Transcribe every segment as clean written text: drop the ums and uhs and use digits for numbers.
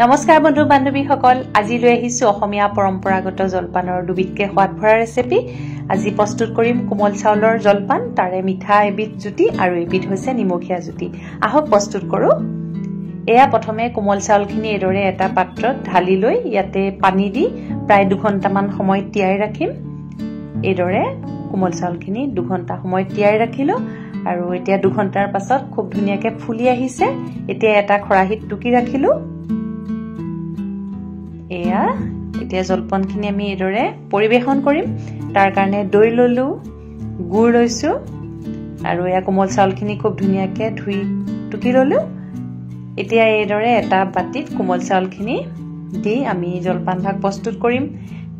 নমস্কাৰ বন্ধু বান্ধৱীসকল আজি লৈ আহিছো অসমীয়া পৰম্পৰাগত জলপানৰ দুবিধকে সোৱাদ ভৰা ৰেচিপি আজি প্ৰস্তুত কৰিম কোমল চাউলৰ জলপান তাৰে মিঠা এবিধ জুতি আৰু এবিধ হৈছে নিমখীয়া জুতি আহক প্ৰস্তুত কৰো এয়া প্ৰথমে কোমল চাউলখিনি এদৰে এটা পাত্ৰত ঢালি লৈ ইয়াতে পানী দি প্ৰায় 2 ঘণ্টামান সময় তিয়াই ৰাখিম এদৰে কোমল চাউলখিনি 2 ঘণ্টা সময় তিয়াই ৰাখিলো আৰু এতিয়া 2 ঘণ্টাৰ পাছত খুব ধুনিয়াকৈ ফুলি আহিছে এতিয়া এটা খৰাহিত টুকি ৰাখিলো এয়া এতিয়া জলপানখিনি আমি এদৰে পৰিবেশন কৰিম তাৰ কাৰণে দৈ ললো গুড় লৈছো আৰু এয়া কোমল চাউলখিনি খুব ধুনিয়াকৈ ধুই টুকি ললো এতিয়া এদৰে এটা বাটিত কোমল চাউলখিনি দি আমি জলপান ভাগ প্ৰস্তুত কৰিম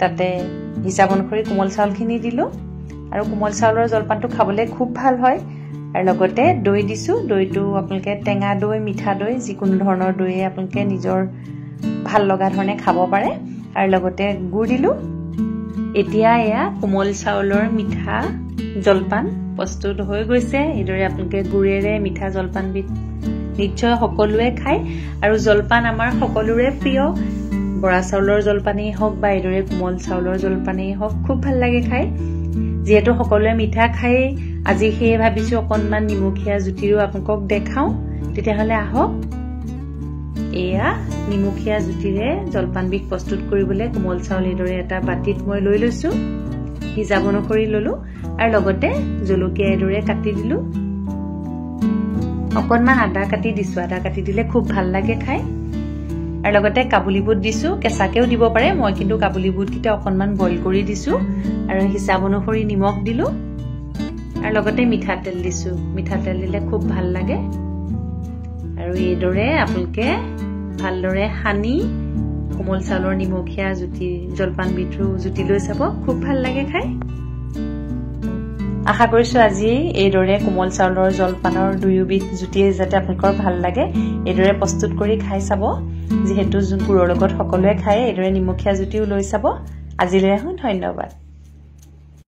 তাতে হিচাপ অনুসৰি কোমল চাউলখিনি দিলো আৰু কোমল চাউলৰ জলপানটো খাবলৈ খুব ভাল হয় আৰু লগতে দৈ দিছো দৈটো আপোনালোকে টেঙা দৈ মিঠা দৈ যিকোনো ধৰণৰ দৈ আপোনালোকে নিজৰ ভাল লগা ধৰণে খাব পাৰে আৰু লগতে গুড় দিলো এতিয়া এয়া কোমল চাউলৰ মিঠা জলপান প্ৰস্তুত হৈ গৈছে এদৰে আপোনালোকে গুড়েৰে মিঠা জলপান বিধ নিশ্চয় সকলোৱে খায় আৰু জলপান আমাৰ সকলোৰে প্ৰিয় বৰা চাউলৰ জলপানেই হওক বা এদৰে কোমল চাউলৰ জলপানেই হওক খুব ভাল লাগে খায় যেহেতু সকলোৱে মিঠা খায় আজি সেই ভাবিছো অকনমান নিমখীয়া জুতিৰো আপোনাক দেখাও তেতিয়াহলে আহক এয়া নিমখীয়া জুতিৰে জলপান বিধ প্ৰস্তুত কৰিবলৈ কোমল চাউল এদৰে এটা বাটিত মই লৈ লৈছো হিচাপ অনুসৰি ললো আৰু লগতে জলকীয়া এদৰে কাটি দিলো অকনমান আদা কাটি দিছো আদা কাটি দিলে খুব ভাল লাগে খাই আৰু লগতে কাবুলি বুট দিছো কেঁচাকেও দিব পাৰে মই কিন্তু কাবুলি বুটকিটা অকনমান বইল কৰি দিছো আৰু হিচাপ অনুসৰি নিমখ দিলো আৰু লগতে মিঠাতেল দিছো মিঠাতেল দিলে খুব ভাল লাগে আৰু এদৰে আপোনালোকে ভালদৰে হানি কোমল চাউলৰ নিমখীয়া জুতি জলপান বিধু জুতি লৈ চাব খুব ভাল লাগে খাই আশা কৰিছো আজি এদৰে কোমল চাউলৰ জলপানৰ দুয়োবিধ জুতি যাতে আপোনালোকৰ ভাল লাগে এদৰে প্ৰস্তুত কৰি খাই চাব যেহেতু গুড়ৰ লগত সকলোৱে খায় এদৰে নিমখীয়া জুতিও লৈ চাব আজিলৈ ধন্যবাদ